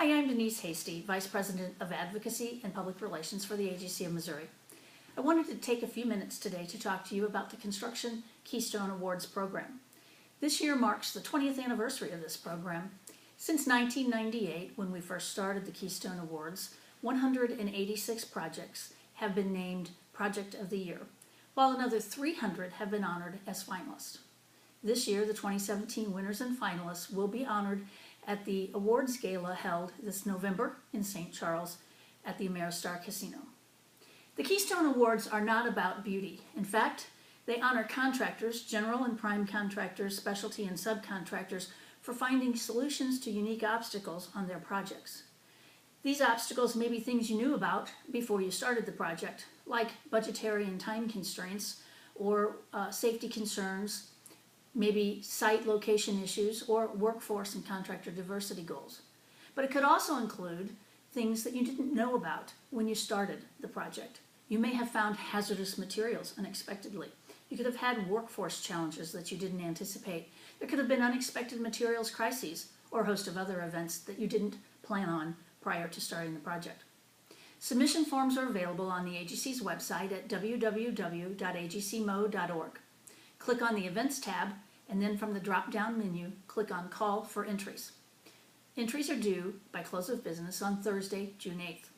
Hi, I'm Denise Hasty, Vice President of Advocacy and Public Relations for the AGC of Missouri. I wanted to take a few minutes today to talk to you about the Construction Keystone Awards program. This year marks the 20th anniversary of this program. Since 1998, when we first started the Keystone Awards, 186 projects have been named Project of the Year, while another 300 have been honored as finalists. This year, the 2017 winners and finalists will be honored at the awards gala held this November in St. Charles at the Ameristar Casino. The Keystone Awards are not about beauty. In fact, they honor contractors, general and prime contractors, specialty and subcontractors, for finding solutions to unique obstacles on their projects. These obstacles may be things you knew about before you started the project, like budgetary and time constraints, or safety concerns, maybe site location issues, or workforce and contractor diversity goals. But it could also include things that you didn't know about when you started the project. You may have found hazardous materials unexpectedly. You could have had workforce challenges that you didn't anticipate. There could have been unexpected materials crises or a host of other events that you didn't plan on prior to starting the project. Submission forms are available on the AGC's website at www.agcmo.org. Click on the Events tab, and then from the drop-down menu, click on Call for Entries. Entries are due by close of business on Thursday, June 8th.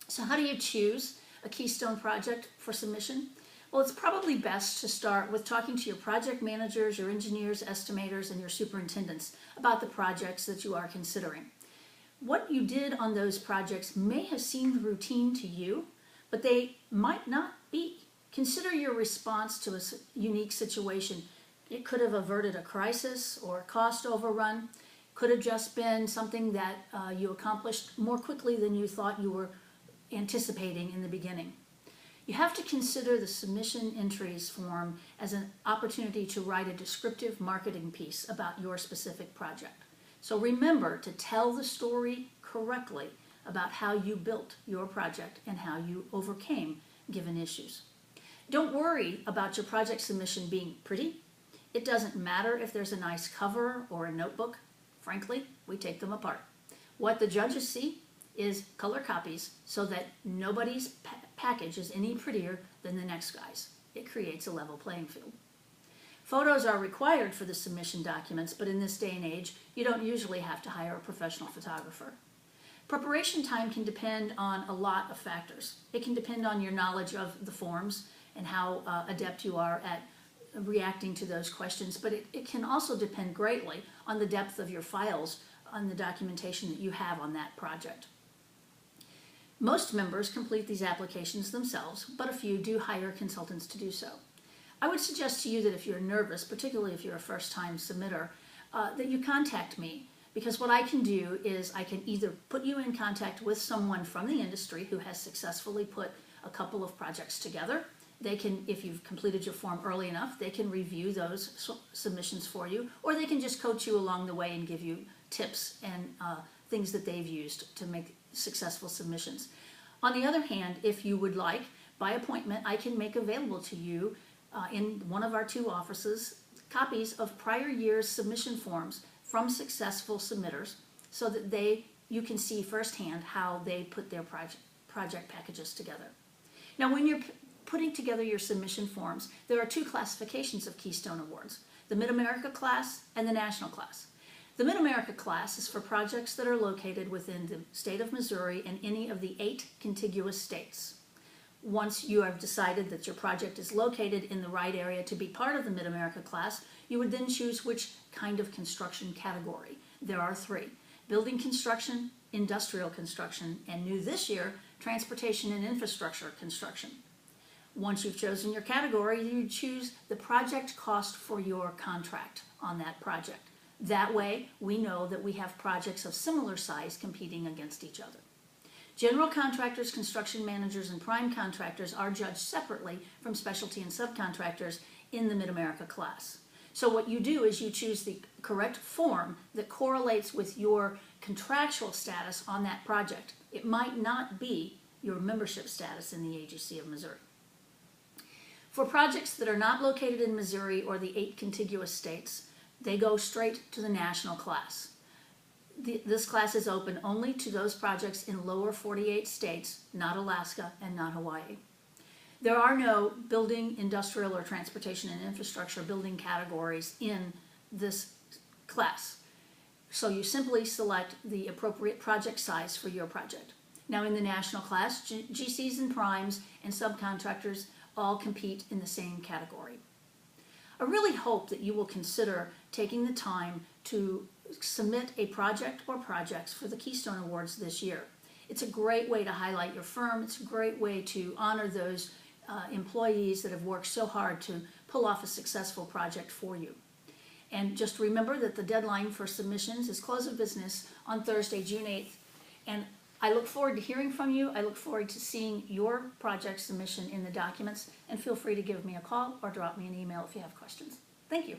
So how do you choose a Keystone project for submission? Well, it's probably best to start with talking to your project managers, your engineers, estimators, and your superintendents about the projects that you are considering. What you did on those projects may have seemed routine to you, but they might not be. Consider your response to a unique situation. It could have averted a crisis or a cost overrun. Could have just been something that you accomplished more quickly than you thought you were anticipating in the beginning. You have to consider the submission entries form as an opportunity to write a descriptive marketing piece about your specific project. So remember to tell the story correctly about how you built your project and how you overcame given issues. Don't worry about your project submission being pretty. It doesn't matter if there's a nice cover or a notebook. Frankly, we take them apart. What the judges see is color copies so that nobody's package is any prettier than the next guy's. It creates a level playing field. Photos are required for the submission documents, but in this day and age, you don't usually have to hire a professional photographer. Preparation time can depend on a lot of factors. It can depend on your knowledge of the forms and how adept you are at reacting to those questions, but it can also depend greatly on the depth of your files on the documentation that you have on that project. Most members complete these applications themselves, but a few do hire consultants to do so. I would suggest to you that if you're nervous, particularly if you're a first-time submitter, that you contact me, because what I can do is I can either put you in contact with someone from the industry who has successfully put a couple of projects together. They can, if you've completed your form early enough, they can review those submissions for you, or they can just coach you along the way and give you tips and things that they've used to make successful submissions. On the other hand, if you would like, by appointment, I can make available to you in one of our two offices copies of prior year's submission forms from successful submitters so that you can see firsthand how they put their project packages together. Now, when you're putting together your submission forms, there are two classifications of Keystone Awards, the Mid-America class and the National class. The Mid-America class is for projects that are located within the state of Missouri and any of the 8 contiguous states. Once you have decided that your project is located in the right area to be part of the Mid-America class, you would then choose which kind of construction category. There are 3: building construction, industrial construction, and new this year, transportation and infrastructure construction. Once you've chosen your category, you choose the project cost for your contract on that project. That way, we know that we have projects of similar size competing against each other. General contractors, construction managers, and prime contractors are judged separately from specialty and subcontractors in the Mid-America class. So what you do is you choose the correct form that correlates with your contractual status on that project. It might not be your membership status in the AGC of Missouri. For projects that are not located in Missouri or the 8 contiguous states, they go straight to the national class. This class is open only to those projects in lower 48 states, not Alaska and not Hawaii. There are no building, industrial, or transportation and infrastructure building categories in this class. So you simply select the appropriate project size for your project. Now in the national class, GCs and primes and subcontractors all compete in the same category. I really hope that you will consider taking the time to submit a project or projects for the Keystone Awards this year. It's a great way to highlight your firm. It's a great way to honor those employees that have worked so hard to pull off a successful project for you. And just remember that the deadline for submissions is close of business on Thursday, June 8th. And I look forward to hearing from you. I look forward to seeing your project submission in the documents. And feel free to give me a call or drop me an email if you have questions. Thank you.